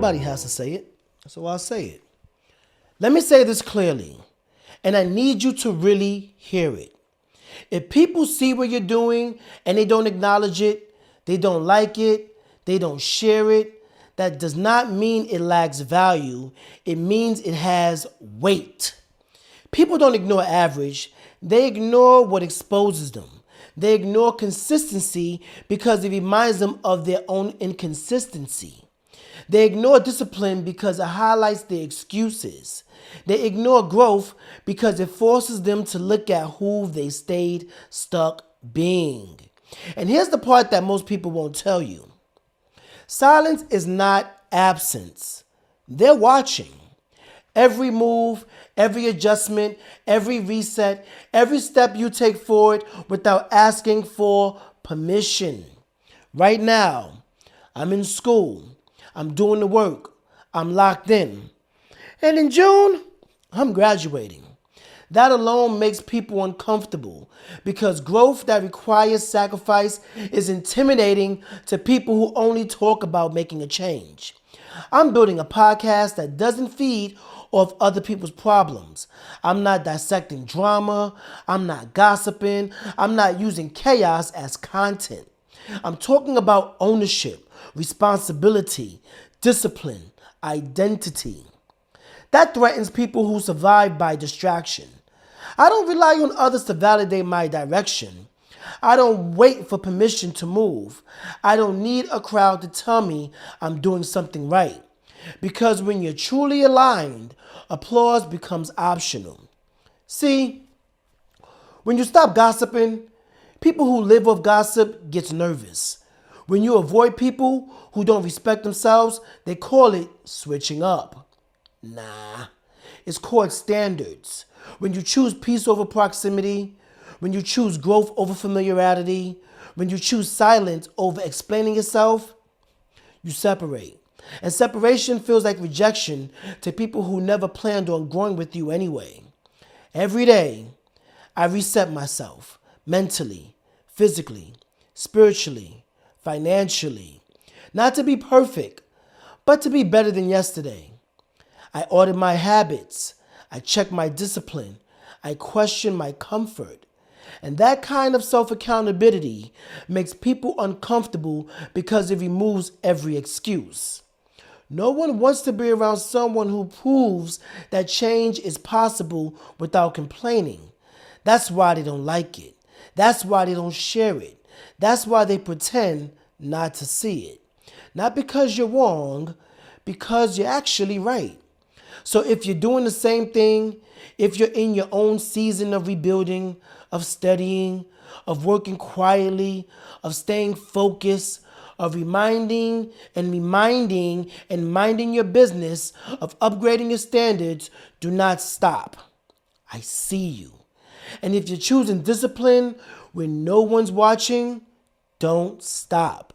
Somebody has to say it, so I'll say it. Let me say this clearly, and I need you to really hear it. If people see what you're doing and they don't acknowledge it, they don't like it, they don't share it, that does not mean it lacks value. It means it has weight. People don't ignore average. They ignore what exposes them. They ignore consistency because it reminds them of their own inconsistency. They ignore discipline because it highlights their excuses. They ignore growth because it forces them to look at who they stayed stuck being. And here's the part that most people won't tell you. Silence is not absence. They're watching. Every move, every adjustment, every reset, every step you take forward without asking for permission. Right now, I'm in school. I'm doing the work. I'm locked in. And in June, I'm graduating. That alone makes people uncomfortable because growth that requires sacrifice is intimidating to people who only talk about making a change. I'm building a podcast that doesn't feed off other people's problems. I'm not dissecting drama. I'm not gossiping. I'm not using chaos as content. I'm talking about ownership, responsibility, discipline, identity. That threatens people who survive by distraction. I don't rely on others to validate my direction. I don't wait for permission to move. I don't need a crowd to tell me I'm doing something right. Because when you're truly aligned, applause becomes optional. See, when you stop gossiping, people who live off gossip get nervous. When you avoid people who don't respect themselves, they call it switching up. Nah, it's called standards. When you choose peace over proximity, when you choose growth over familiarity, when you choose silence over explaining yourself, you separate. And separation feels like rejection to people who never planned on growing with you anyway. Every day, I reset myself mentally, physically, spiritually, financially. Not to be perfect, but to be better than yesterday. I audit my habits. I check my discipline. I question my comfort. And that kind of self-accountability makes people uncomfortable because it removes every excuse. No one wants to be around someone who proves that change is possible without complaining. That's why they don't like it. That's why they don't share it. That's why they pretend not to see it. Not because you're wrong, because you're actually right. So if you're doing the same thing, if you're in your own season of rebuilding, of studying, of working quietly, of staying focused, of minding your business, of upgrading your standards, do not stop. I see you. And if you're choosing discipline when no one's watching, don't stop.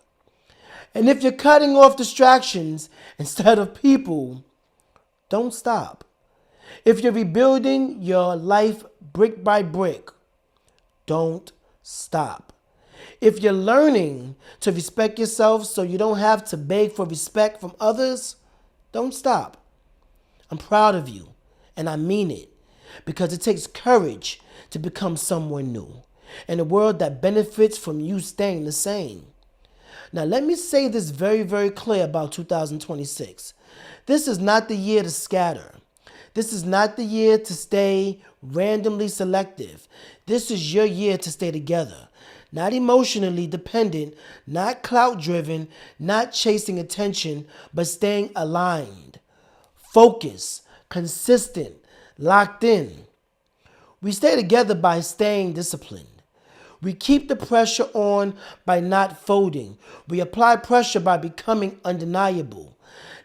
And if you're cutting off distractions instead of people, don't stop. If you're rebuilding your life brick by brick, don't stop. If you're learning to respect yourself so you don't have to beg for respect from others, don't stop. I'm proud of you, and I mean it, because it takes courage to become someone new in a world that benefits from you staying the same. Now, let me say this very, very clear about 2026. This is not the year to scatter. This is not the year to stay randomly selective. This is your year to stay together. Not emotionally dependent, not clout-driven, not chasing attention, but staying aligned, focused, consistent, locked in. We stay together by staying disciplined. We keep the pressure on by not folding. We apply pressure by becoming undeniable.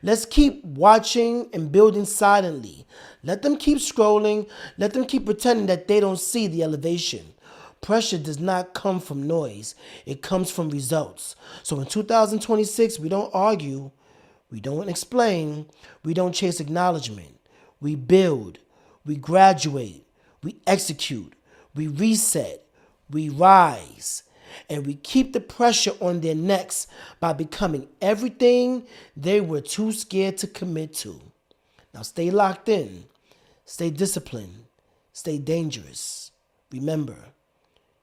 Let's keep watching and building silently. Let them keep scrolling. Let them keep pretending that they don't see the elevation. Pressure does not come from noise. It comes from results. So in 2026, we don't argue. We don't explain. We don't chase acknowledgement. We build. We graduate. We execute. We reset. We rise. and we keep the pressure on their necks by becoming everything they were too scared to commit to. Now stay locked in, stay disciplined, stay dangerous. Remember,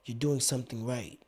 you're doing something right.